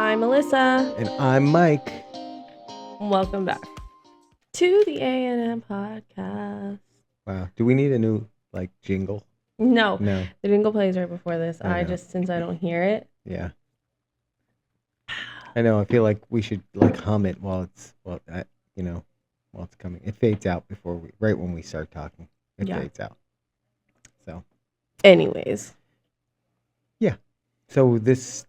I'm Melissa. And I'm Mike. Welcome back to the A&M podcast. Wow. Do we need a new, jingle? No. No. The jingle plays right before this. Since I don't hear it. Yeah. I know. I feel like we should, hum it while it's coming. It fades out right when we start talking. It fades out. So. Anyways. Yeah. So this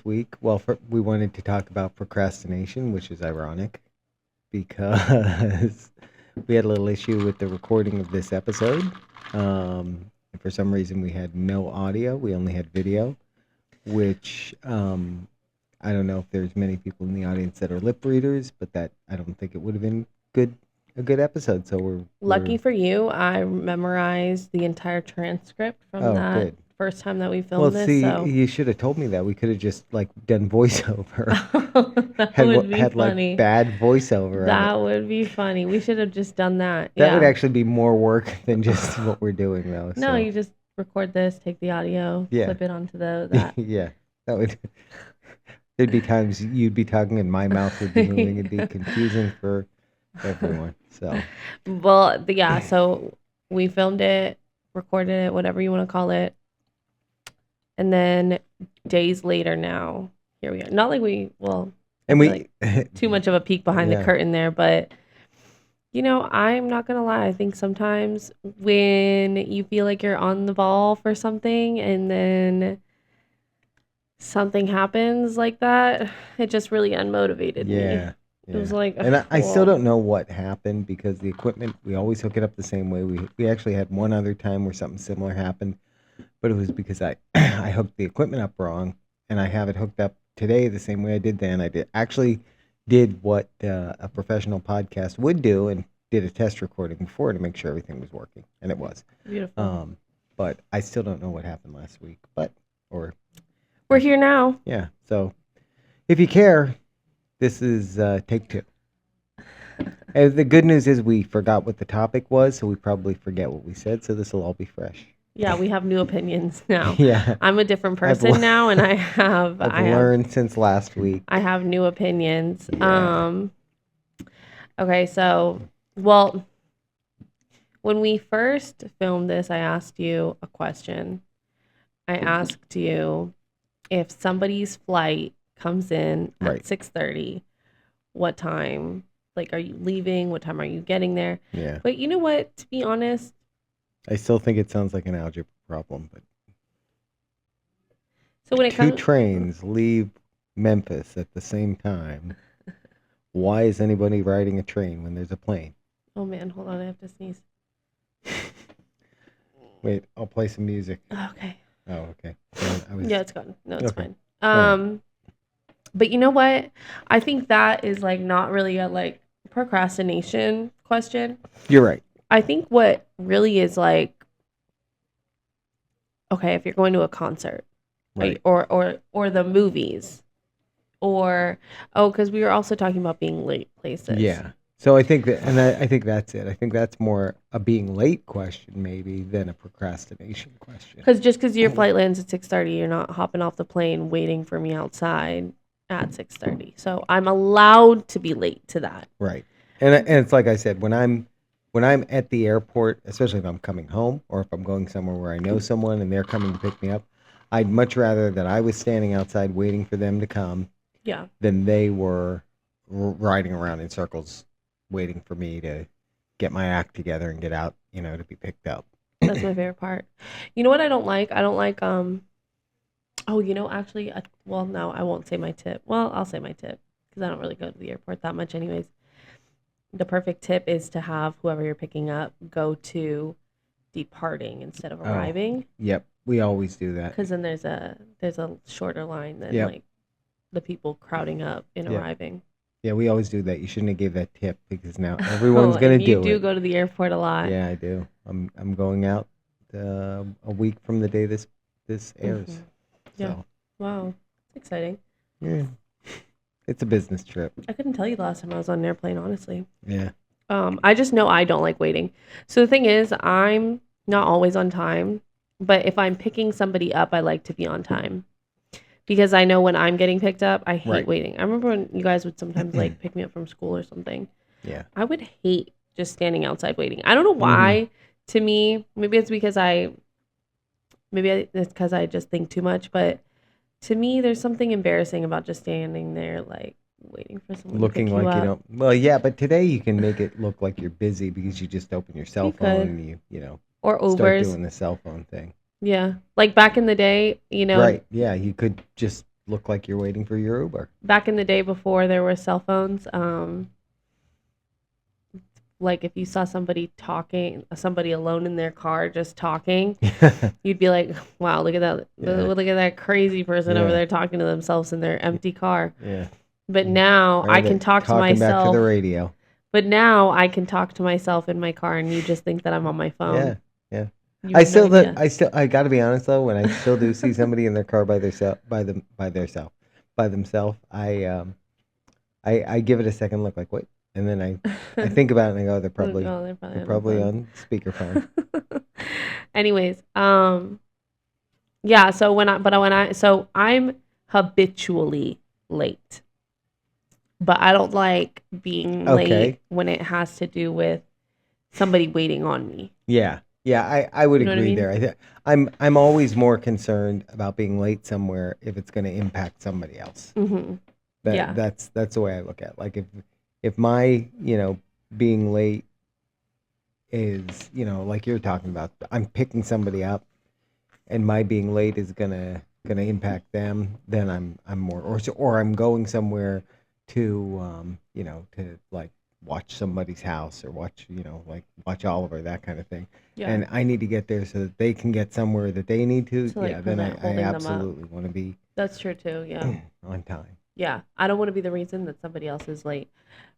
week, we wanted to talk about procrastination, which is ironic because we had a little issue with the recording of this episode. And for some reason, we had no audio. We only had video, which I don't know if there's many people in the audience that are lip readers, but that I don't think it would have been a good episode. So we're lucky for you. I memorized the entire transcript from that. Good. First time that we filmed this. You should have told me that. We could have just done voiceover. That would be funny. Bad voiceover. That would be funny. We should have just done that. That would actually be more work than just what we're doing, though. No, you just record this, take the audio, clip it onto that. Yeah, that would. There'd be times you'd be talking and my mouth would be moving. It'd be confusing for everyone. So. Well, so we filmed it, recorded it, whatever you want to call it. And then days later now, here we are. Not like too much of a peek behind the curtain there, but I'm not going to lie. I think sometimes when you feel like you're on the ball for something and then something happens like that, it just really unmotivated me. Yeah. It was like, and I still don't know what happened because the equipment, we always hook it up the same way. We actually had one other time where something similar happened. But it was because I hooked the equipment up wrong, and I have it hooked up today the same way I did then. I did what a professional podcast would do, and did a test recording before to make sure everything was working, and it was. Beautiful. But I still don't know what happened last week. We're here now. Yeah. So if you care, this is take 2. And the good news is we forgot what the topic was, so we probably forget what we said. So this will all be fresh. Yeah, we have new opinions now. Yeah. I'm a different person now, and I've learned since last week. I have new opinions. Yeah. Okay, so, when we first filmed this, I asked you a question. I asked you if somebody's flight comes in at 6:30, what time? Are you leaving? What time are you getting there? Yeah. But you know what? To be honest, I still think it sounds like an algebra problem, but so when two trains leave Memphis at the same time, why is anybody riding a train when there's a plane? Oh man, hold on, I have to sneeze. Wait, I'll play some music. Okay. Oh, okay. Yeah, it's gone. No, it's fine. But you know what? I think that is not really a procrastination question. You're right. I think what really is okay, if you're going to a concert, right? Or the movies, because we were also talking about being late places. Yeah. So I think I think that's it. I think that's more a being late question maybe than a procrastination question. Because your flight lands at 6:30, you're not hopping off the plane waiting for me outside at 6:30. So I'm allowed to be late to that. Right. And it's like I said, when I'm at the airport, especially if I'm coming home or if I'm going somewhere where I know someone and they're coming to pick me up, I'd much rather that I was standing outside waiting for them to come than they were riding around in circles waiting for me to get my act together and get out, to be picked up. That's my favorite part. You know what I don't like? I don't like, no, I won't say my tip. Well, I'll say my tip because I don't really go to the airport that much anyways. The perfect tip is to have whoever you're picking up go to departing instead of arriving. Yep, we always do that. Because then there's a shorter line than the people crowding up in arriving. Yeah, we always do that. You shouldn't have gave that tip because now everyone's going to do it. You do go to the airport a lot. Yeah, I do. I'm going out a week from the day this airs. Mm-hmm. Yeah. So. Wow, it's exciting. Yeah. It's a business trip. I couldn't tell you the last time I was on an airplane, honestly. Yeah. I just know I don't like waiting. So the thing is, I'm not always on time, but if I'm picking somebody up, I like to be on time. because I know when I'm getting picked up, I hate Right. waiting. I remember when you guys would sometimes like pick me up from school or something. Yeah. I would hate just standing outside waiting. I don't know Mm-hmm. why. To me, maybe it's because it's because I just think too much. But to me, there's something embarrassing about just standing there, like waiting for someone to Looking pick you like you up. don't. Well, yeah, but today you can make it look like you're busy because you just open your cell You phone could, and you or start Ubers. doing the cell phone thing. Yeah, like back in the day, Right. Yeah, you could just look like you're waiting for your Uber. back in the day before there were cell phones. Like if you saw somebody alone in their car just talking, you'd be like, "Wow, look at that! Yeah. Look at that crazy person over Yeah. there talking to themselves in their empty car." Yeah. But now Or I they're can talk to talking back to the myself. radio. But now I can talk to myself in my car, and you just think that I'm on my phone. Yeah. Yeah. You have no idea. I got to be honest though, when I still do see somebody in their car by themselves, I give it a second look like, wait, and then I think about it and I go, Oh, they're they're probably probably on on speakerphone. the phone. Anyways, yeah. So I'm habitually late, but I don't like being late Okay. when it has to do with somebody waiting on me. Yeah. Yeah, I would You know what I agree mean? there. I'm always more concerned about being late somewhere if it's going to impact somebody else. Mm-hmm. Yeah. That's the way I look at it. Like if my, being late is, like you're talking about, I'm picking somebody up and my being late is gonna impact them, then I'm more or I'm going somewhere to to like watch somebody's house or watch like watch Oliver, that kind of thing, Yeah. and I need to get there so that they can get somewhere that they need to. To Yeah, like then prevent I holding them up. absolutely want to be That's true too. Yeah. on time. Yeah. I don't want to be the reason that somebody else is late,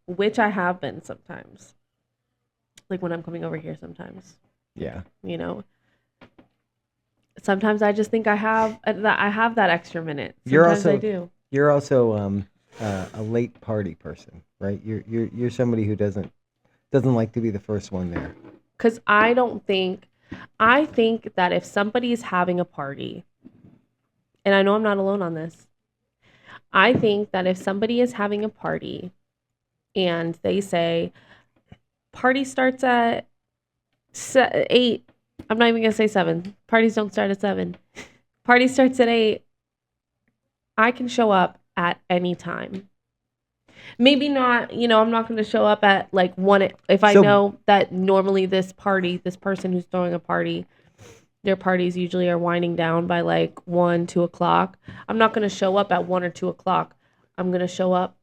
which I have been sometimes. Like when I'm coming over here sometimes, Yeah, you know. Sometimes I just think I have that extra minute. you're Sometimes I also do. you're also a late party person, right? You're somebody who doesn't like to be the first one there. Cuz I think that if somebody is having a party, and I know I'm not alone on this. I think that if somebody is having a party and they say party starts at 8, I'm not even going to say 7. Parties don't start at 7. Party starts at 8. I can show up at any time. Maybe not, I'm not going to show up at like 1 if I So know that normally this person who's throwing a party, their parties usually are winding down by like 1, 2 o'clock. I'm not going to show up at 1 or 2 o'clock. I'm going to show up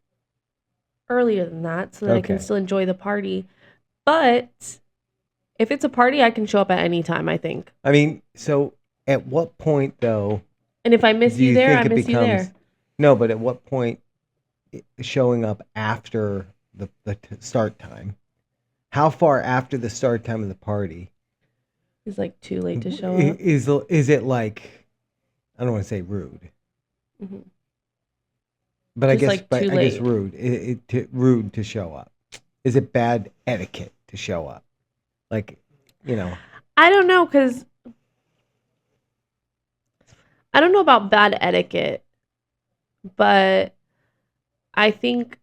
earlier than that so that I can okay. still enjoy the party. But if it's a party, I can show up at any time, I think. I mean, so at what point though And if I miss do you you there, think I it miss you becomes there. no? But at what point showing up after the start time? How far after the start time of the party It's like too late to show up. is it like I don't want to say rude, Hmm. but Just like too I guess late. rude. Rude to show up. Is it bad etiquette to show up? Like, you know, I don't know because I don't know about bad etiquette, but I think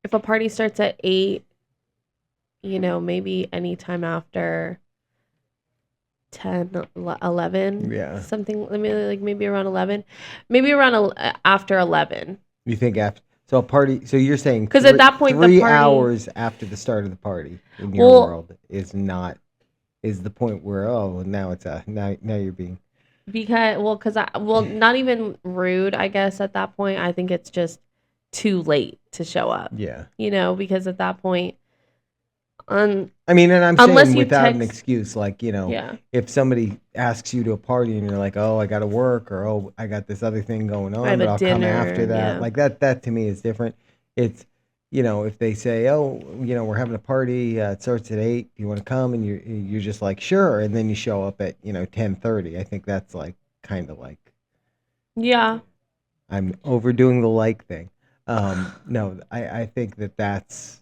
if a party starts at 8, maybe anytime after 10, 11, yeah. something, maybe around 11, maybe around after 11. You think after so a party? So you're saying Because at that point, the 3 hours after the start of the party in your well, world is the point where now it's now you're being not even rude, I guess, at that point. I think it's just too late to show up, yeah. because at that point, I mean, and I'm unless saying you without an text, excuse, like yeah, if somebody asks you to a party and you're like, oh, I got to work, or oh, I got this other thing going I on, have but a I'll come after dinner, that. yeah. Like that to me is different. It's if they say, oh, we're having a party, it starts at 8. Do you want to come? And you're just like, sure, and then you show up at 10:30. I think that's like kind of like Yeah. I'm overdoing the like thing. No, I think that's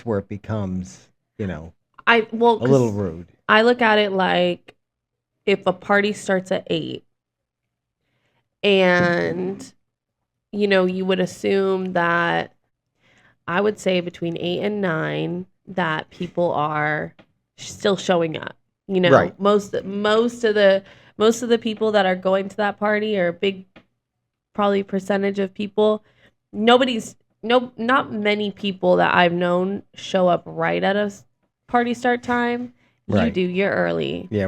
where it becomes a little Because rude. I look at it like if a party starts at 8 And, you would assume that I would say between 8 and 9 that people are still showing up. Right. Most of the people that are going to that party, or a big probably percentage of people, not many people that I've known show up right at a party start time. You Right. do. You're early. Yeah,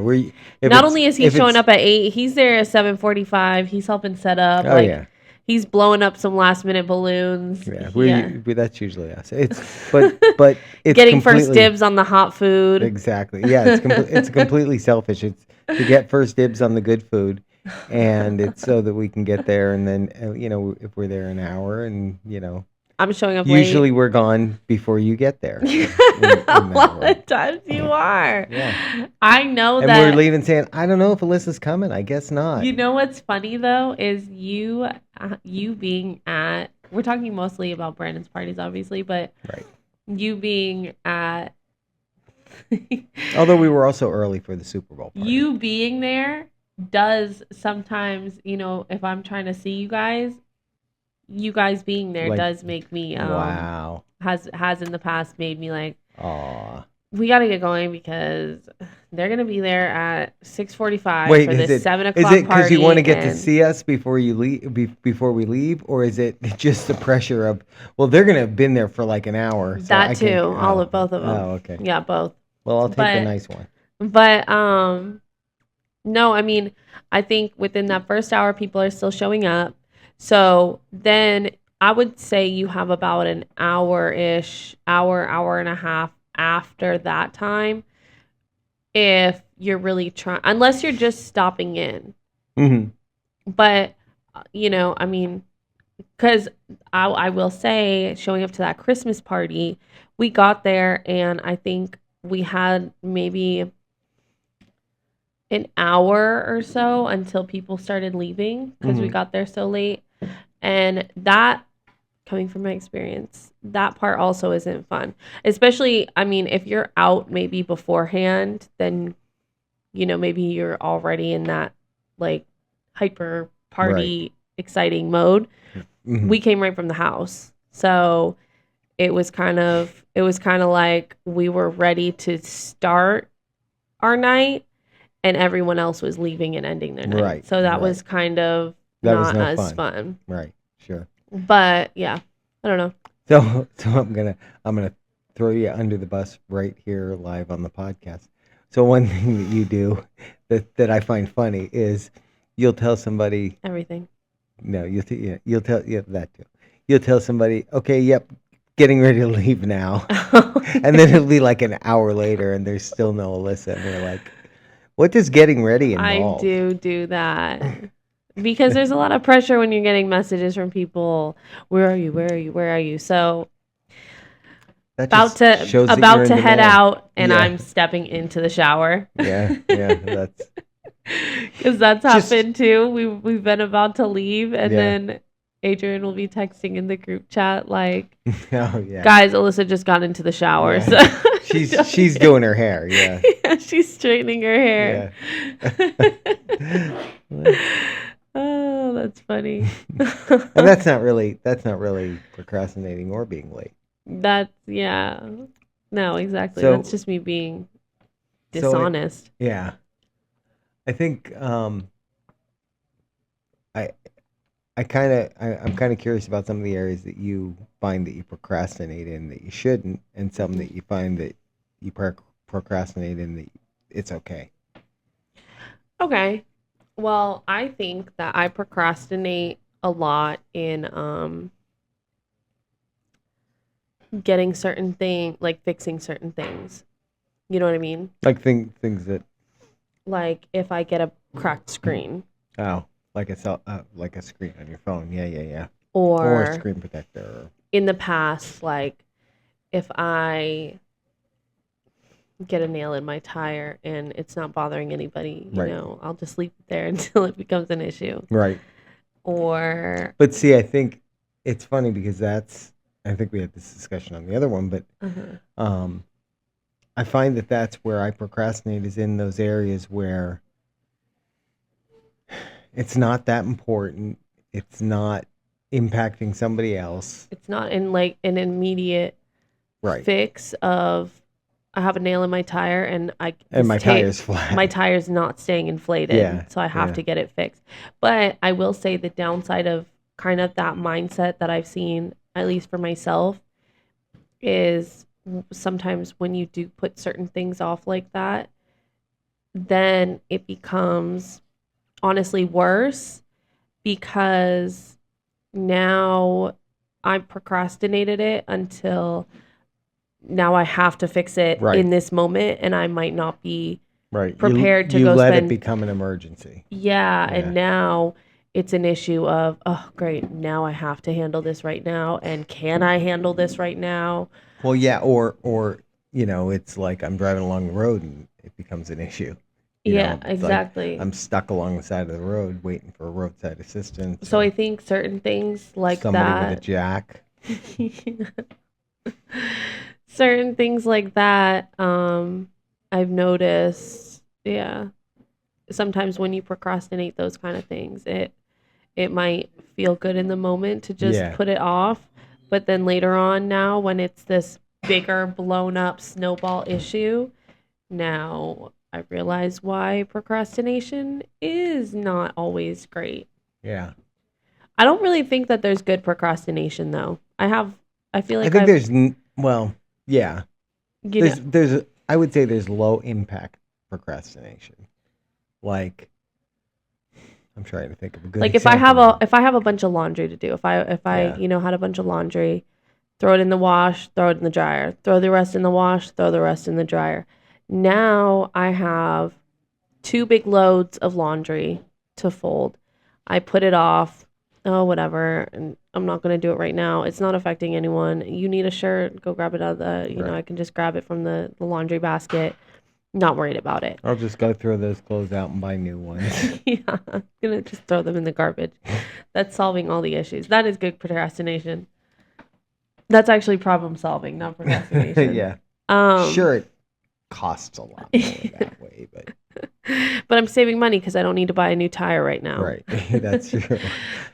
Not only is he showing up at 8, he's there at 7:45. He's helping set up. Oh, yeah. He's blowing up some last minute balloons. Yeah, that's usually us. But it's getting first dibs on the hot food. Exactly. Yeah, it's completely selfish. It's to get first dibs on the good food, and it's so that we can get there. And then if we're there an hour, and I'm showing up usually late. we're gone before you get there. A lot of times you are. Yeah. I know and that. And we're leaving saying, I don't know if Alyssa's coming. I guess not. You know what's funny though is you being at. We're talking mostly about Brandon's parties, obviously, but right. You being at. Although we were also early for the Super Bowl party. You being there does sometimes, if I'm trying to see you guys being there does make me wow. Has in the past made me like, aw, we got to get going because they're going to be there at 6:45 for this 7 o'clock party. Is it because you want to get to see us before you leave, before we leave, or is it just the pressure of, well, they're going to have been there for like an hour? So that too, both of them. Oh, okay. Yeah, both. Well, I'll take the nice one. But no, I mean, I think within that first hour, people are still showing up. So then I would say you have about an hour-ish, hour and a half after that time, if you're really trying, unless you're just stopping in. Mm-hmm. But, I mean, because I will say, showing up to that Christmas party, we got there and I think we had maybe an hour or so until people started leaving because we got there so late. And that, coming from my experience, that part also isn't fun. Especially, I mean, if you're out maybe beforehand, then, maybe you're already in that like hyper party exciting mode. Mm-hmm. We came right from the house. So it was kind of like we were ready to start our night and everyone else was leaving and ending their night. Right. So that was kind of not as fun. Right. Sure. But yeah, I don't know. So I'm gonna throw you under the bus right here live on the podcast. So one thing that you do that I find funny is you'll tell somebody everything. No, you'll tell that too. You'll tell somebody, okay, yep, getting ready to leave now, and then it'll be like an hour later, and there's still no Alyssa, and we're like, what does getting ready involve? I do that. Because there's a lot of pressure when you're getting messages from people. Where are you? Where are you? Where are you? So about to head out, and I'm stepping into the shower. Yeah, that's because that's happened too. We've been about to leave, and then Adrian will be texting in the group chat like, guys, Alyssa just got into the shower. Yeah. So she's doing her hair. Yeah, she's straightening her hair. Yeah. Oh, that's funny. And that's not really procrastinating or being late. No, exactly. So, that's just me being dishonest. I think I'm kind of curious about some of the areas that you find that you procrastinate in that you shouldn't, and some that you find that you procrastinate in that it's okay. Okay. Well, I think that I procrastinate a lot in getting certain things, like fixing certain things. You know what I mean? Like things that... Like if I get a cracked screen. Oh, like a screen on your phone. Yeah. Or a screen protector. In the past, like if I get a nail in my tire and it's not bothering anybody, you know, I'll just leave it there until it becomes an issue. Right. But see, I think it's funny because I think we had this discussion on the other one, but I find that that's where I procrastinate, is in those areas where It's not that important. It's not impacting somebody else. It's not in like an immediate Right. fix of I have a nail in my tire and And my tire's flat. my tire's not staying inflated, Yeah. so I have Yeah. to get it fixed. But I will say the downside of kind of that mindset that I've seen, at least for myself, is sometimes when you do put certain things off like that, then it becomes honestly worse because now I procrastinated it until now I have to fix it Right. in this moment and I might not be Right. prepared to you go let it spend. become an emergency. Yeah, Yeah. and now it's an issue of, oh great, now I have to handle this right now, and can I handle this right now? Well, yeah, or it's like I'm driving along the road and it becomes an issue. Yeah, It's like exactly. I'm stuck along the side of the road waiting for roadside assistance So I or think certain things like somebody with a that, jack. certain things like that, I've noticed, yeah, sometimes when you procrastinate those kind of things, it might feel good in the moment to just Yeah. put it off, but then later on now when it's this bigger blown up snowball issue, now I realize why procrastination is not always great. Yeah. I don't really think that there's good procrastination though. I feel I like think I've, well, yeah. you know, I would say there's low impact procrastination. Like I'm trying to think of a good like example now. if I have a bunch of laundry to do, if I, Yeah. had a bunch of laundry, throw it in the wash, throw it in the dryer, throw the rest in the wash, throw the rest in the dryer. Now I have two big loads of laundry to fold. I put it off. Oh, whatever. And I'm not going to do it right now. It's not affecting anyone. You need a shirt, go grab it out of Right. I can just grab it from the laundry basket. Not worried about it. I'll just go throw those clothes out and buy new ones. Yeah, I'm going to just throw them in the garbage. That's solving all the issues. That is good procrastination. That's actually problem solving, not procrastination. Yeah. Um, Sure, it costs a lot more that way, but but I'm saving money because I don't need to buy a new tire right now. right, that's true.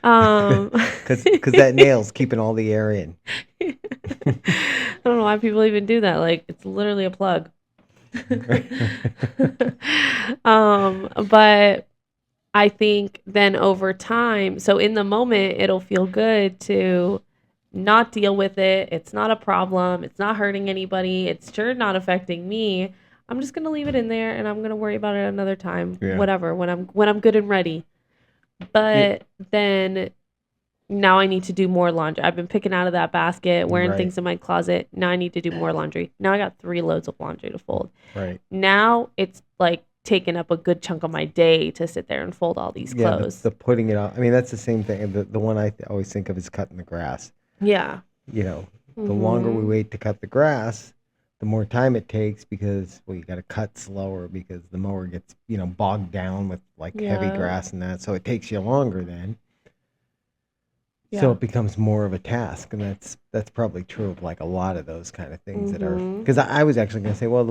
Um, Because that nail's keeping all the air in. I don't know why people even do that. Like it's literally a plug. But I think then over time, so in the moment, it'll feel good to not deal with it. It's not a problem. It's not hurting anybody. It's sure not affecting me. I'm just gonna leave it in there and I'm gonna worry about it another time. Yeah. Whatever, when I'm good and ready. But then now I need to do more laundry. I've been picking out of that basket, wearing Right. things in my closet. Now I need to do more laundry. Now I got 3 loads of laundry to fold. Right. Now it's like taking up a good chunk of my day to sit there and fold all these Yeah, clothes. the putting it on. I mean, that's the same thing. The one I always think of is cutting the grass. Yeah. The longer we wait to cut the grass, the more time it takes because, well, you got to cut slower because the mower gets, bogged down with like heavy Yeah. grass and that. So it takes you longer then. Yeah. So it becomes more of a task, and that's probably true of like a lot of those kind of things that are. Because I was actually going to say, well,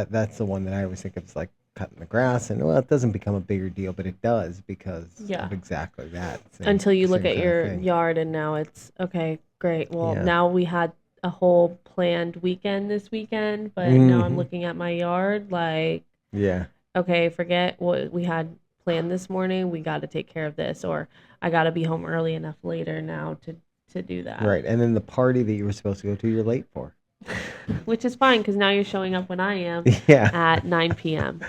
that's the one that I always think of as like cutting the grass, and well, it doesn't become a bigger deal, but it does because Yeah. of exactly that. Until you look same at kind of your thing. yard and now it's okay, great. Well, Yeah. now we had a whole planned weekend this weekend, but now I'm Mhm. looking at my yard like, Yeah. okay, forget what we had planned this morning. We got to take care of this, or I got to be home early enough later now to do that. Right, and then the party that you were supposed to go to, you're late for. Which is fine because now you're showing up when I am Yeah. at 9 p.m.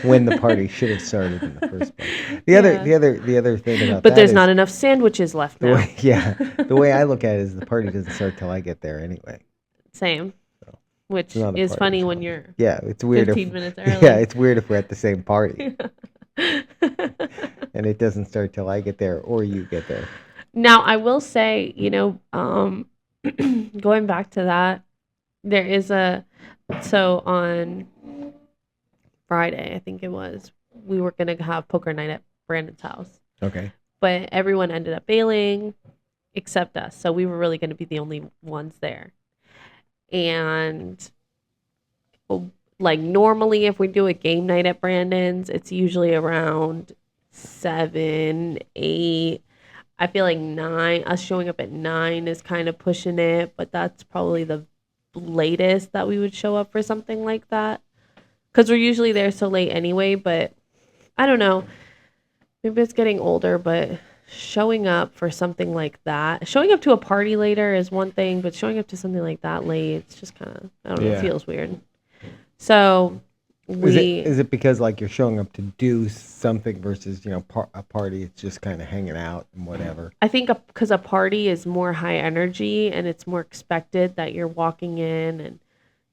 When the party should have started in the first place. Yeah. The other thing about But that there's is not enough sandwiches left now. the way I look at it is the party doesn't start till I get there anyway. Same. So, Which not a is party, funny so. when you're Yeah, it's weird 15 if minutes early. yeah, it's weird if we're at the same party and it doesn't start till I get there or you get there. Now, I will say, going back to that, there is so on Friday, I think it was, we were going to have poker night at Brandon's house. Okay. But everyone ended up bailing except us. So we were really going to be the only ones there. And like normally if we do a game night at Brandon's, it's usually around 7, 8. I feel like 9. Us showing up at 9 is kind of pushing it, but that's probably the latest that we would show up for something like that. Because we're usually there so late anyway, but I don't know. Maybe it's getting older, but showing up for something like that, showing up to a party later is one thing, but showing up to something like that late, it's just kind of, I don't know, it Yeah. feels weird. So Is it because like you're showing up to do something versus a party? It's just kind of hanging out and whatever. I think because a party is more high energy and it's more expected that you're walking in and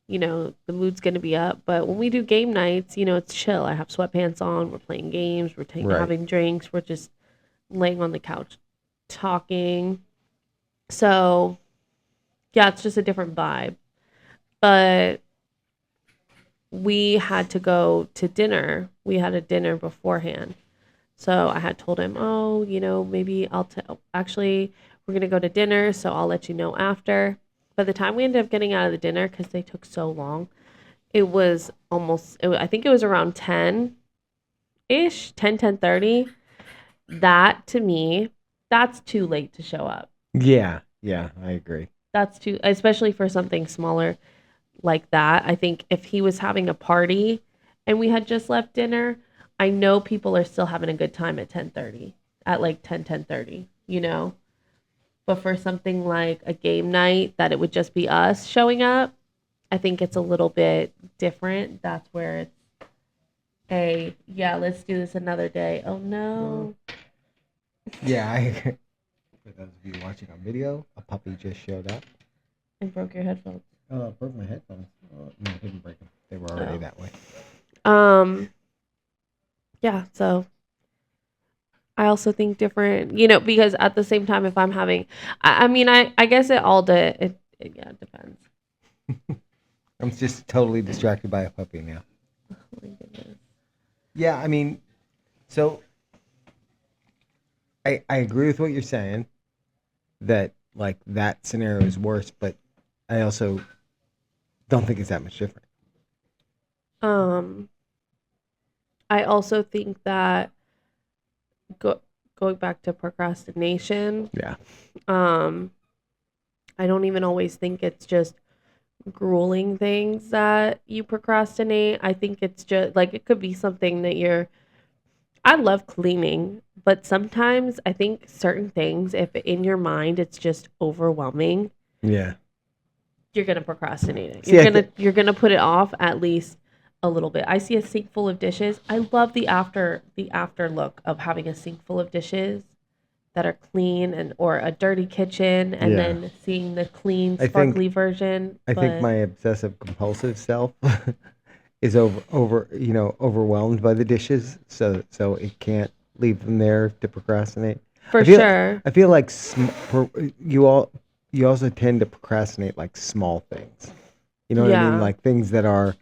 the mood's going to be up. But when we do game nights, it's chill. I have sweatpants on. We're playing games. We're Right. having drinks. We're just laying on the couch talking. So, yeah, it's just a different vibe. But we had to go to dinner. We had a dinner beforehand. So I had told him, oh, maybe actually, we're going to go to dinner. So I'll let you know after. By the time we ended up getting out of the dinner, because they took so long, it was I think it was around 10-ish, 10:30. That to me, that's too late to show up. Yeah, I agree. That's too, especially for something smaller like that. I think if he was having a party and we had just left dinner, I know people are still having a good time at 10:30, at like 10:30, But for something like a game night that it would just be us showing up, I think it's a little bit different. That's where it's let's do this another day. Oh no. Yeah, for those of you watching on video, a puppy just showed up. And broke your headphones. Oh, it broke my headphones. Oh, no, I didn't break them. They were already that way. Yeah, so I also think different, because at the same time, if I'm having, I guess it all it depends. I'm just totally distracted by a puppy now. Oh my goodness. Yeah, I mean, so I agree with what you're saying, that like that scenario is worse, but I also don't think it's that much different. I also think that going back to procrastination. Yeah. I don't even always think it's just grueling things that you procrastinate. I think it's just like it could be something that I love cleaning, but sometimes I think certain things, if in your mind it's just overwhelming, Yeah. you're gonna procrastinate it. See, You're gonna put it off at least a little bit. I see a sink full of dishes. I love the after look of having a sink full of dishes that are clean or a dirty kitchen and then seeing the clean sparkly version. I think my obsessive compulsive self is overwhelmed by the dishes, so it can't leave them there to procrastinate. Sure. I feel like you also tend to procrastinate like small things. You know what I mean? Like things that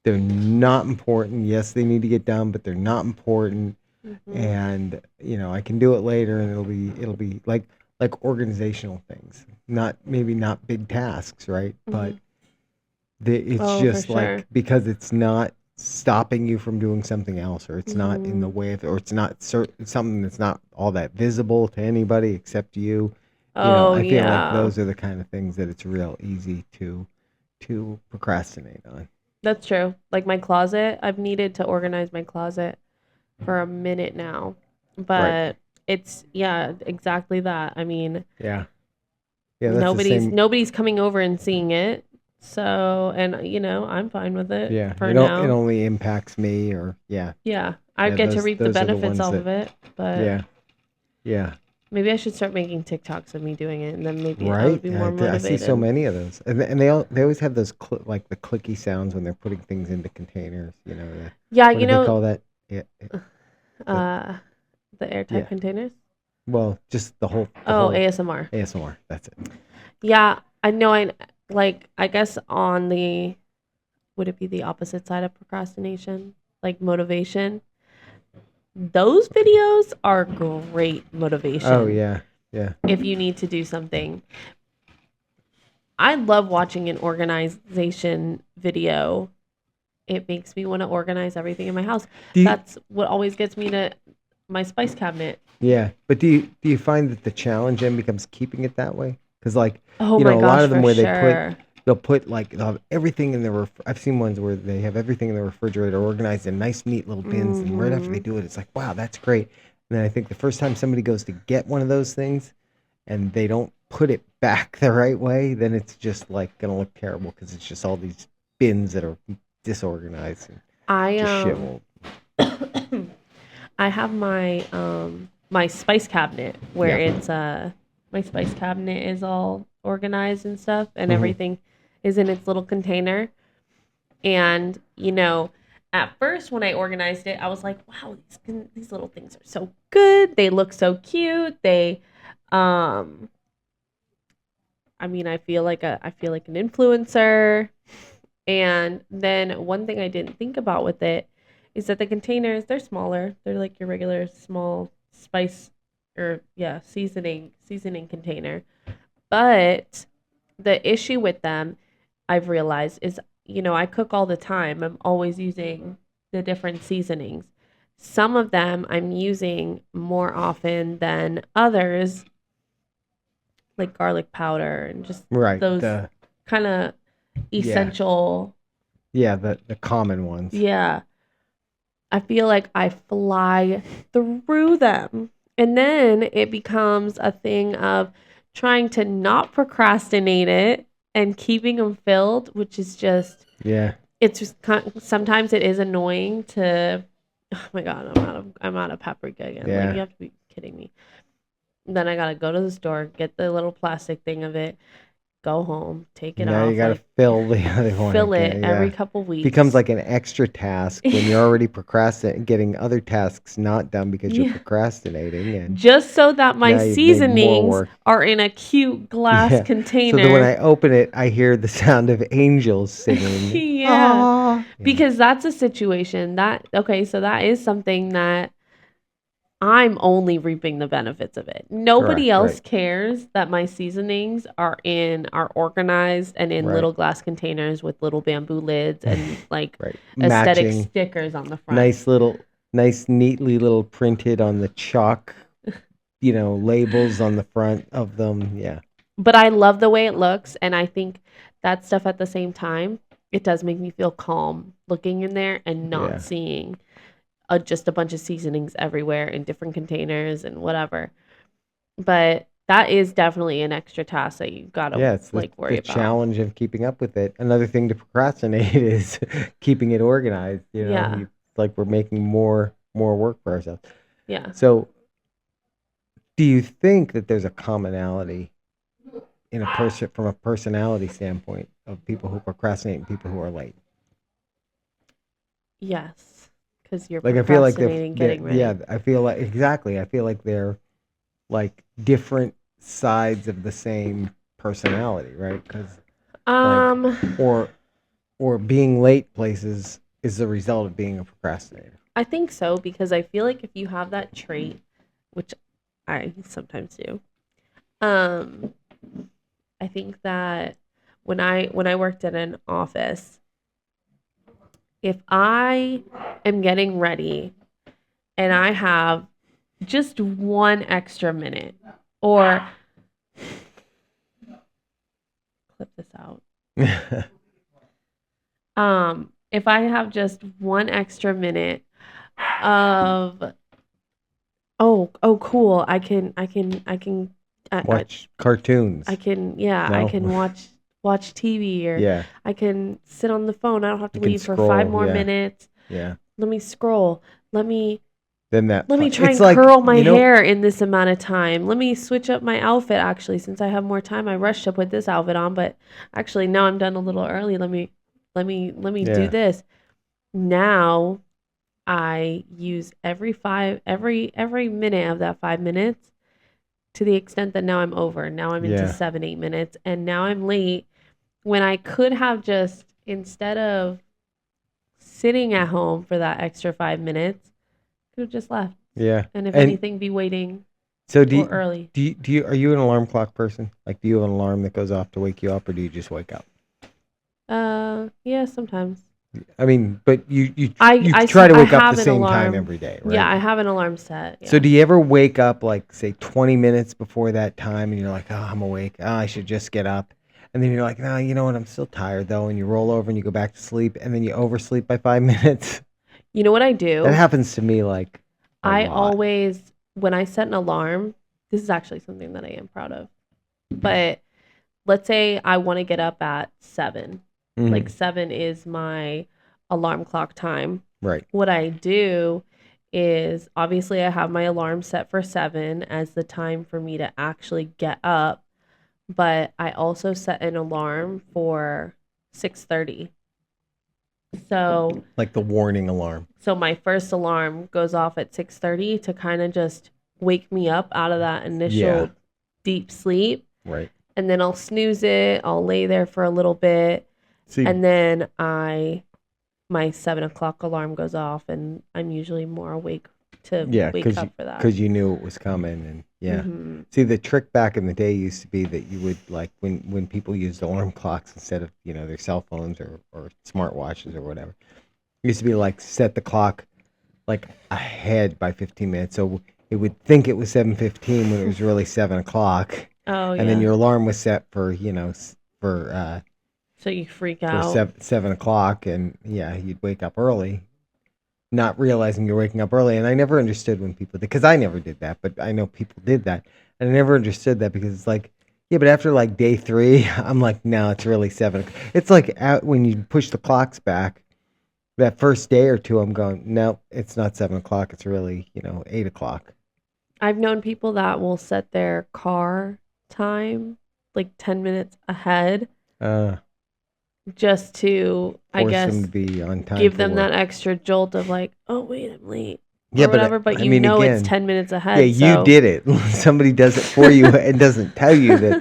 they're not important. Yes, they need to get done, but they're not important. Mm-hmm. And I can do it later, and it'll be like organizational things. Maybe not big tasks, right? Mm-hmm. But it's just like because it's not stopping you from doing something else, or it's not in the way of, or it's not something that's not all that visible to anybody except you. I feel like those are the kind of things that it's real easy to procrastinate on. That's true. Like my closet, I've needed to organize my closet for a minute now, but it's exactly that. I mean, nobody's coming over and seeing it. So, and I'm fine with it. Yeah, for now. It only impacts me, or I get to reap the benefits off of it, but yeah. Maybe I should start making TikToks of me doing it, and then maybe I would be more motivated. I see so many of those, and they always have those like the clicky sounds when they're putting things into containers. What do they call that? The airtight containers. Well, just the whole. ASMR. ASMR. That's it. Yeah, I know. I guess would it be the opposite side of procrastination, like motivation? Those videos are great motivation. Oh, yeah. Yeah. If you need to do something. I love watching an organization video. It makes me want to organize everything in my house. That's what always gets me to my spice cabinet. Yeah, but do you find that the challenge then becomes keeping it that way? Because like Oh my a lot gosh, of them for where sure. they'll put like they'll have everything in the I've seen ones where they have everything in the refrigerator organized in nice neat little bins, and right after they Mm-hmm. do it, it's like wow, that's great. And then I think the first time somebody goes to get one of those things and they don't put it back the right way, then it's just like gonna look terrible because it's just all these bins that are disorganized and I just shriveled. I have my my spice cabinet where Yeah. it's my spice cabinet is all organized and stuff and Hmm. everything is in its little container. And at first when I organized it, I was like, wow, these little things are so good. They look so cute. They um I mean, I feel like an influencer. And then one thing I didn't think about with it is that the containers, they're smaller. They're like your regular small spice or yeah, seasoning container. But the issue with them, I've realized is, I cook all the time. I'm always using the different seasonings. Some of them I'm using more often than others, like garlic powder and just Right. those kind of Yeah. essential. Yeah, the common ones. Yeah. I feel like I fly through them. And then it becomes a thing of trying to not procrastinate it and keeping them filled, which is just, Yeah. it's just sometimes it is annoying to, oh my God, I'm out of paprika again. Like, Yeah. you have to be kidding me. Then I got to go to the store, get the little plastic thing of it, go home, take it Now you off, got to like fill the other one fill it again. every Yeah. couple Becomes weeks. like an extra task when you're already procrastinating, getting other tasks not done because you're Yeah. procrastinating, and Just so that my now you've made more seasonings work. are in a cute glass Yeah. So that when container. I open it, I hear the sound of angels singing. Yeah. Ah. Yeah. Because that's a situation that, okay, so that is something that I'm only reaping the benefits of it. Nobody Correct. else Right. cares that my seasonings are organized and in Right. little glass containers with little bamboo lids and like Right. aesthetic Matching. stickers on the front. Nice little, nice, neatly little printed on the chalk, labels on the front of them. Yeah. But I love the way it looks, and I think that stuff at the same time, it does make me feel calm looking in there and not Yeah. seeing just a bunch of seasonings everywhere in different containers and whatever. But that is definitely an extra task that you gotta Yeah, it's like worry the about. challenge of keeping up with it. Another thing to procrastinate is keeping it organized. Yeah, It's like we're making more work for ourselves. yeah. So, do you think that there's a commonality in a person from a personality standpoint of people who procrastinate and people who are late? Yes, because you're Like I feel like procrastinating getting yeah, ready. I feel like exactly. I feel like they're like different sides of the same personality, right? Because like Um, or being late places is the result of being a procrastinator. I think so because I feel like if you have that trait, which I sometimes do, um, I think that when I worked at an office, if I am getting ready and I have just one extra minute or clip this out. If I have just one extra minute of oh cool, I, Watch cartoons. I can yeah, I No? can watch TV or Yeah. I can sit on the phone. I don't have to You can leave for 5 scroll. more Yeah. minutes. Yeah. Let me scroll. Let me Then that let me try it's and like, curl my hair in this amount of time. Let me switch up my outfit actually since I have more time. I rushed to put this outfit on, but actually now I'm done a little early. Let me do yeah. this. Now I use every minute of that 5 minutes to the extent that now I'm over. Now I'm into Yeah. 7-8 minutes and now I'm late when I could have just instead of sitting at home for that extra 5 minutes, could have just left. Yeah. And if And anything, be waiting so or early. are you an alarm clock person? Like do you have an alarm that goes off to wake you up or do you just wake up? Yeah, sometimes. I mean, but you I try to I wake up the have an same time alarm. every day, Yeah, right? I have an alarm set. So Yeah. do you ever wake up like say 20 minutes before that time and you're like, "Oh, I'm awake. Oh, I should just get up." And then you're like, "No, you know what? I'm still tired though." And you roll over and you go back to sleep and then you oversleep by 5 minutes. You know what I That do? happens to me like a I lot. always, when I set an alarm, this is actually something that I am proud of. But let's say I want to get up at 7. Like Mhm. 7 is my alarm clock time. Right. What I do is obviously I have my alarm set for 7 as the time for me to actually get up, but I also set an alarm for 6:30. So Like the warning alarm. so my first alarm goes off at 6:30 to kind of just wake me up out of that Yeah. initial deep sleep, Right. and then I'll snooze it. I'll lay there for a little bit, See, and then my 7 o'clock alarm goes off, and I'm usually more awake to yeah, wake up for that. because you knew it was coming, and yeah. Hmm. See, the trick back in the day used to be that you would like when people used alarm clocks instead of their cell phones or smartwatches or whatever. It used to be like set the clock like ahead by 15 minutes, so it would think it was 7:15 when it was really 7 o'clock, Oh and then yeah. your alarm was set for So you freak for out. 7 o'clock, and yeah, you'd wake up early not realizing you're waking up early. And I never understood when people did, because I never did that, but I know people did that. And I never understood that because it's like, yeah, but after like day three, I'm like, no, it's really 7. It's like out when you push the clocks back, that first day or two, I'm going, no, it's not 7 o'clock. It's really, 8 o'clock. I've known people that will set their car time like 10 minutes ahead Uh, just to, I Force them guess, to be on time give for them that work. extra jolt of like, oh wait, I'm late Yeah, or but whatever, but I you mean, know it's again, 10 minutes yeah, ahead. you So did it. Somebody does it for you and doesn't tell you that.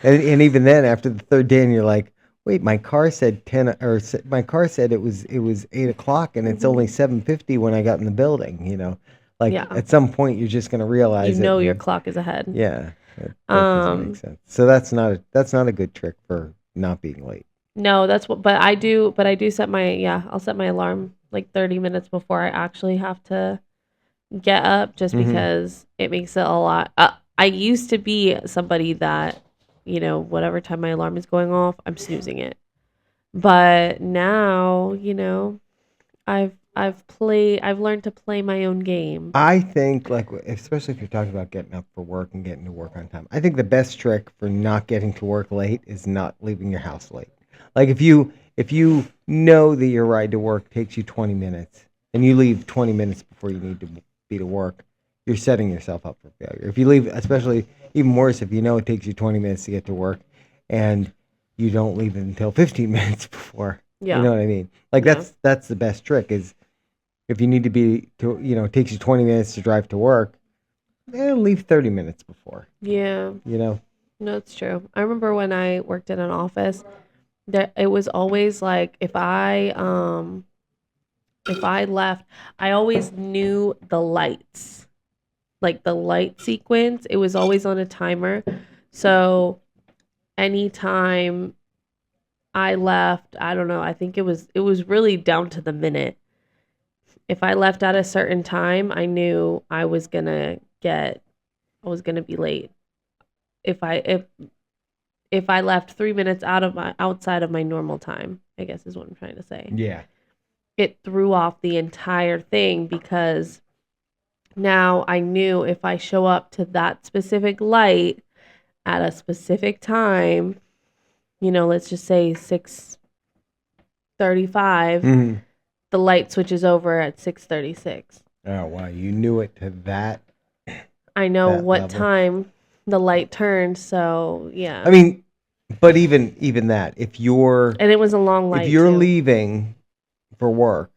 And even then, after the third day, and you're like, "Wait, my car said 10, or my car said it was 8 o'clock, and it's only mhm. 7:50 when I got in the building." Like Yeah, at some point, you're just gonna you realize it, know your and clock is ahead. yeah, that doesn't make Um, sense. So that's not a good trick for not being late. no, that's what, but I do set I'll set my alarm like 30 minutes before I actually have to get up just Hmm. because it makes it a lot. I used to be somebody that, whatever time my alarm is going off, I'm snoozing it. But now, I've learned to play my own game. I think, like, especially if you're talking about getting up for work and getting to work on time, I think the best trick for not getting to work late is not leaving your house late. Like, if you know that your ride to work takes you 20 minutes and you leave 20 minutes before you need to be to work, you're setting yourself up for failure. If you leave, especially even worse, if you know it takes you 20 minutes to get to work and you don't leave until 15 minutes before, you Yeah. know what I mean? Like, Yeah. that's the best trick is if you need to be to it takes you 20 minutes to drive to work, leave 30 minutes before. Yeah. You know. No, it's true. I remember when I worked in an office, that it was always like if I left, I always knew the lights. Like the light sequence, it was always on a timer. So anytime I left, I don't know, I think it was really down to the minute. If I left at a certain time, I knew I was gonna be late. If I left 3 minutes outside of my normal time, I guess is what I'm trying to say. Yeah. It threw off the entire thing because now I knew if I show up to that specific light at a specific time, let's just say 6:35, Hmm. the light switches over at 6:36. Oh wow, you knew it to I know that what level. time the light turned, so I yeah. mean, but even that, if you're And it was a long if light you're too. leaving for work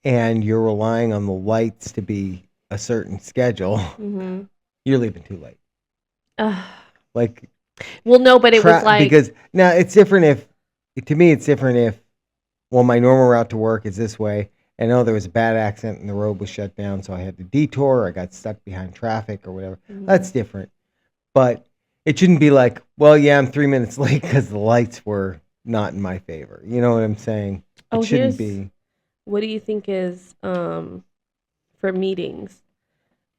and you're relying on the lights to be a certain schedule, Mhm. you're leaving too late. Like Well, no, but it was like, because now it's different if to me it's different if well, my normal route to work is this way. And there was a bad accident and the road was shut down, so I had to detour. I got stuck behind traffic or whatever. mhm. That's different. But it shouldn't be like, well, yeah, I'm 3 minutes late because the lights were not in my favor. You know what I'm saying? Oh, It shouldn't here's be. what do you think is for meetings?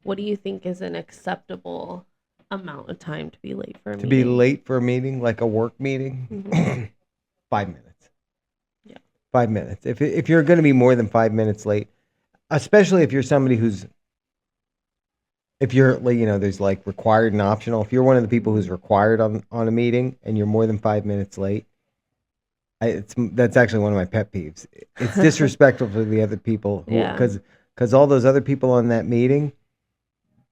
What do you think is an acceptable amount of time to be late for a To be meeting? late for a meeting, like a work meeting, Hmm. 5 minutes. Yeah. 5 minutes. If you're going to be more than 5 minutes late, especially if you're somebody who's, if you're like, there's like required and optional. If you're one of the people who's required on a meeting and you're more than 5 minutes late, that's actually one of my pet peeves. It's disrespectful for the other people who, Yeah. because all those other people on that meeting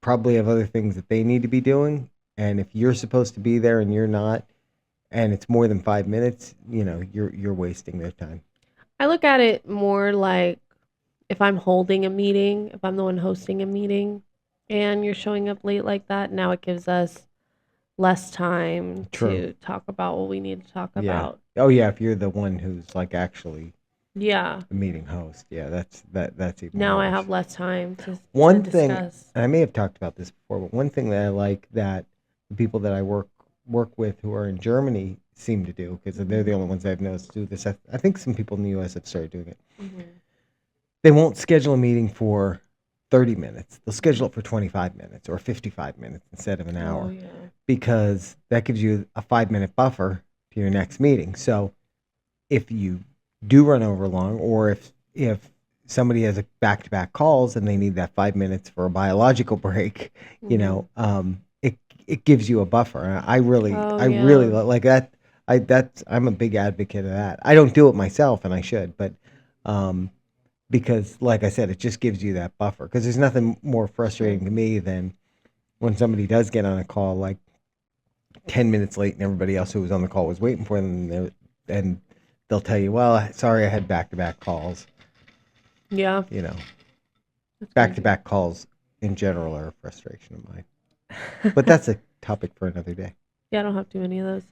probably have other things that they need to be doing. And if you're supposed to be there and you're not, and it's more than 5 minutes, you're wasting their time. I look at it more like if I'm holding a meeting, if I'm the one hosting a meeting and you're showing up late like that, now it gives us less time True. to talk about what we need to talk Yeah. about. Oh yeah. If you're the one who's like actually Yeah. the meeting host, yeah, that's even Now I worse. have less time to One thing, discuss. and I may have talked about this before, but one thing that I like that the people that I work with who are in Germany seem to do, because they're the only ones I've noticed do this. I think some people in the U.S. have started doing it. Mm-hmm. They won't schedule a meeting for 30 minutes. They'll schedule it for 25 minutes or 55 minutes instead of an Oh, hour, yeah. because that gives you a 5 minute buffer to your next meeting. So if you do run over long, or if somebody has a back-to-back calls and they need that 5 minutes for a biological break, Mm-hmm. it gives you a buffer. And Oh, I really yeah. like that. I'm a big advocate of that. I don't do it myself, and I should, but um, because like I said, it just gives you that buffer. Because there's nothing more Sure. frustrating to me than when somebody does get on a call like 10 minutes late, and everybody else who was on the call was waiting for them, and they'll tell you, "Well, sorry, I had back-to-back calls." Yeah. You know, That's crazy. back-to-back calls in general are a frustration of mine. But that's a topic for another day. Yeah, I don't have too many of those.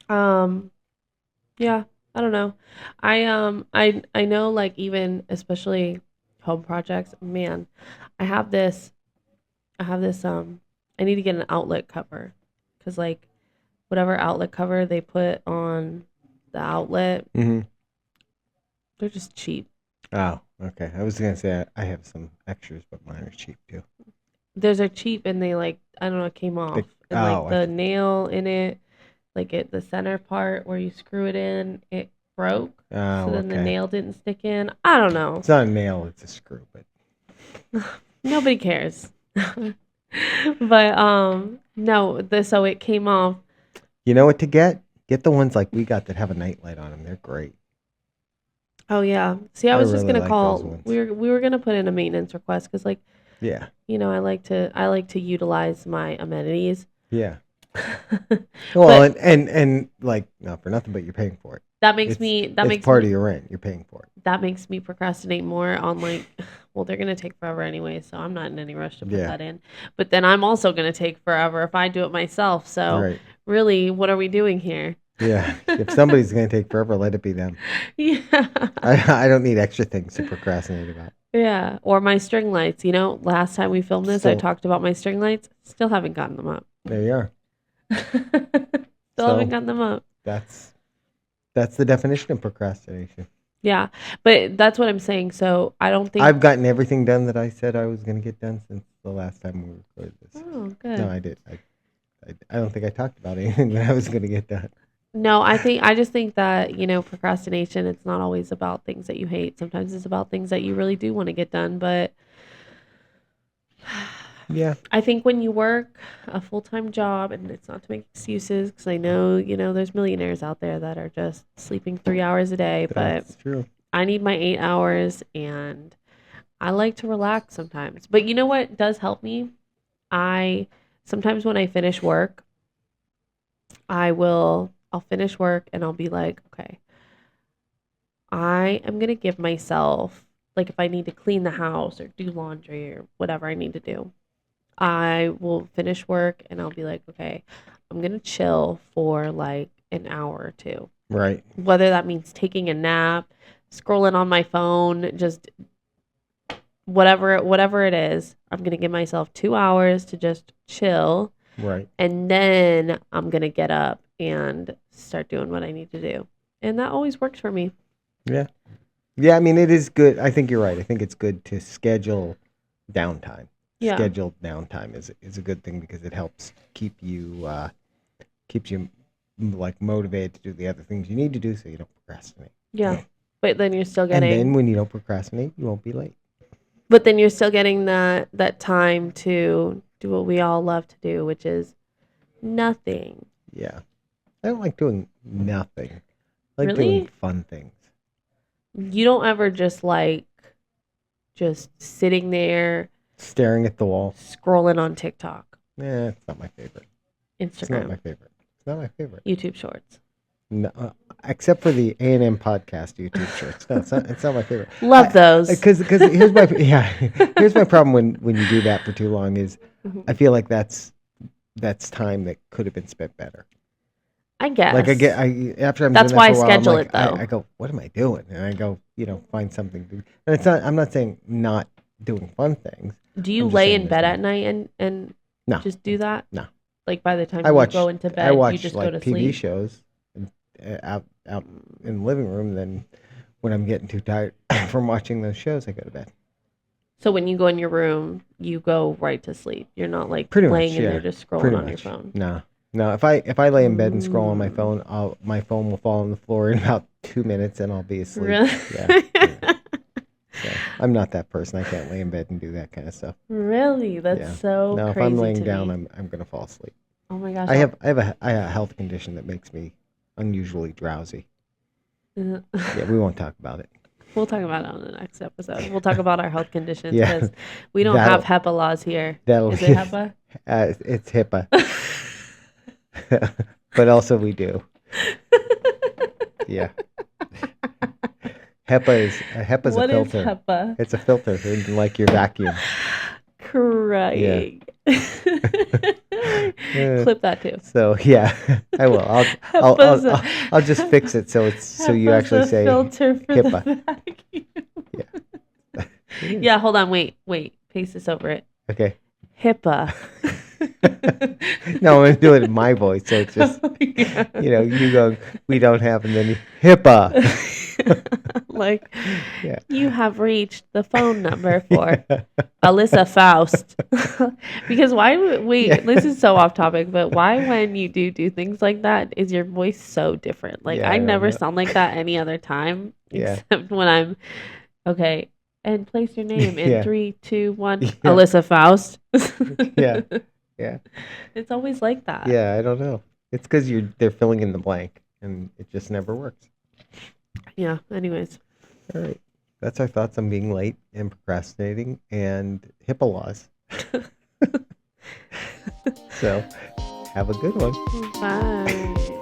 Um, yeah, I don't know. I know like even especially home projects, man, I have this I have this I need to get an outlet cover cuz like whatever outlet cover they put on the outlet, Mm-hmm. they're just cheap. Oh, okay. I was gonna say I have some extras, but mine are cheap too. Those are cheap and they like I don't know, it came off. And like I the think. nail in it, like it the center part where you screw it in, it broke. So Oh, then the okay. nail didn't stick in. I don't know. It's not a nail; it's a screw. But Nobody cares. But no, so it came off. you know what to get? Get the ones like we got that have a nightlight on them. They're great. Oh yeah. See, I I was just really gonna like those call. ones. We were gonna put in a maintenance request because like Yeah, I like to utilize my amenities. yeah. Well, But and like not for nothing, but you're paying for it. that It's makes part me of your rent. You're paying for it. that makes me procrastinate more on like well they're gonna take forever anyway, so I'm not in any rush to put Yeah, that in. But then I'm also gonna take forever if I do it myself. So right. really, what are we doing here? Yeah. If somebody's gonna take forever, let it be them. Yeah. I don't need extra things to procrastinate about. Yeah, or my string lights. You know, last time we filmed this, I Still, talked about my string lights. Still haven't gotten them up. there you are. Still haven't So gotten them up. that's that's the definition of procrastination. Yeah, but that's what I'm saying. So I don't think. I've gotten everything done that I said I was gonna get done since the last time we recorded this. Oh, No, good. I did. I don't think I talked about anything that I was gonna get done. No, I just think that, procrastination, it's not always about things that you hate. Sometimes it's about things that you really do want to get done. But Yeah. I think when you work a full-time job, and it's not to make excuses, because I know, there's millionaires out there that are just sleeping 3 hours a day, but That's true. I need my 8 hours and I like to relax sometimes. But you know what does help me? I sometimes when I finish work, I'll finish work and I'll be like, okay, I am going to give myself like if I need to clean the house or do laundry or whatever I need to do. I will finish work and I'll be like, okay, I'm going to chill for like an hour or two. Right. Whether that means taking a nap, scrolling on my phone, just whatever it is, I'm going to give myself 2 hours to just chill Right. and then I'm going to get up and start doing what I need to do. And that always works for me. Yeah. Yeah, I mean, it is good. I think you're right. I think it's good to schedule downtime. Yeah. Scheduled downtime is a good thing because it helps keeps you like motivated to do the other things you need to do so you don't procrastinate. Yeah. But then you're still And then getting when you don't procrastinate, you won't be late. that time to do what we all love to do, which is nothing. Yeah. I don't like doing nothing. I like doing Really? fun things. You don't ever just sitting there Staring at the wall. scrolling on TikTok, It's not my favorite. It's not my Instagram, favorite. It's not my favorite. YouTube Shorts. No, except for the A&M podcast YouTube shorts. No, it's not my favorite. Love those. Because here's my problem when you do that for too long is I feel like that's time that could have been spent better. I guess. Like after I'm That's doing why that for a I while, I'm schedule like, it though. I go, what am I doing? And I go, find something to do. And it's not. I'm not saying not doing fun things. Do you I'm just lay saying in there's bed no- at night and No, just do that? no. Like by the time I you watch go into bed, I watch you just like go to TV sleep. shows out in the living room. Then when I'm getting too tired from watching those shows, I go to bed. So when you go in your room, you go right to sleep. You're not like Pretty laying much, in yeah. there just scrolling Pretty on your much. phone. No. If I lay in bed and scroll on my Mm. phone, my phone will fall on the floor in about 2 minutes and I'll be asleep. Really? Yeah. So I'm not that person. I can't lay in bed and do that kind of stuff. Really? That's Yeah. so No, if crazy I'm laying to down, me. I'm gonna fall asleep. Oh my gosh. I have a health condition that makes me unusually drowsy. Yeah, we won't talk about it. We'll talk about it on the next episode. We'll talk about our health conditions Yeah. because we don't have HEPA laws here. Is it HEPA? It's HIPAA, but also we do. Yeah. HEPA's What a is filter. HEPA? It's a filter in like your vacuum. Crying. Clip that too. So yeah, I will. I'll just fix it so you actually say filter for HIPAA. the vacuum. Yeah. Yeah, hold on. Wait. Paste this over it. Okay. HIPAA. No, I'm gonna do it in my voice, so it's just Yeah. you go, we don't have, and then HIPAA. Like, Yeah. you have reached the phone number for Alyssa Faust. Because this is so off topic, but why when you do things like that is your voice so different? Like, Yeah, I I don't never know. sound like that any other time Yeah. except when I'm okay. And place your name in Yeah. 3, 2, 1. Yeah. Alyssa Faust. Yeah. Yeah. It's always like that. Yeah, I don't know. It's because they're filling in the blank, and it just never works. Yeah. Anyways. All right. That's our thoughts on being late and procrastinating and HIPAA laws. So, have a good one. Bye.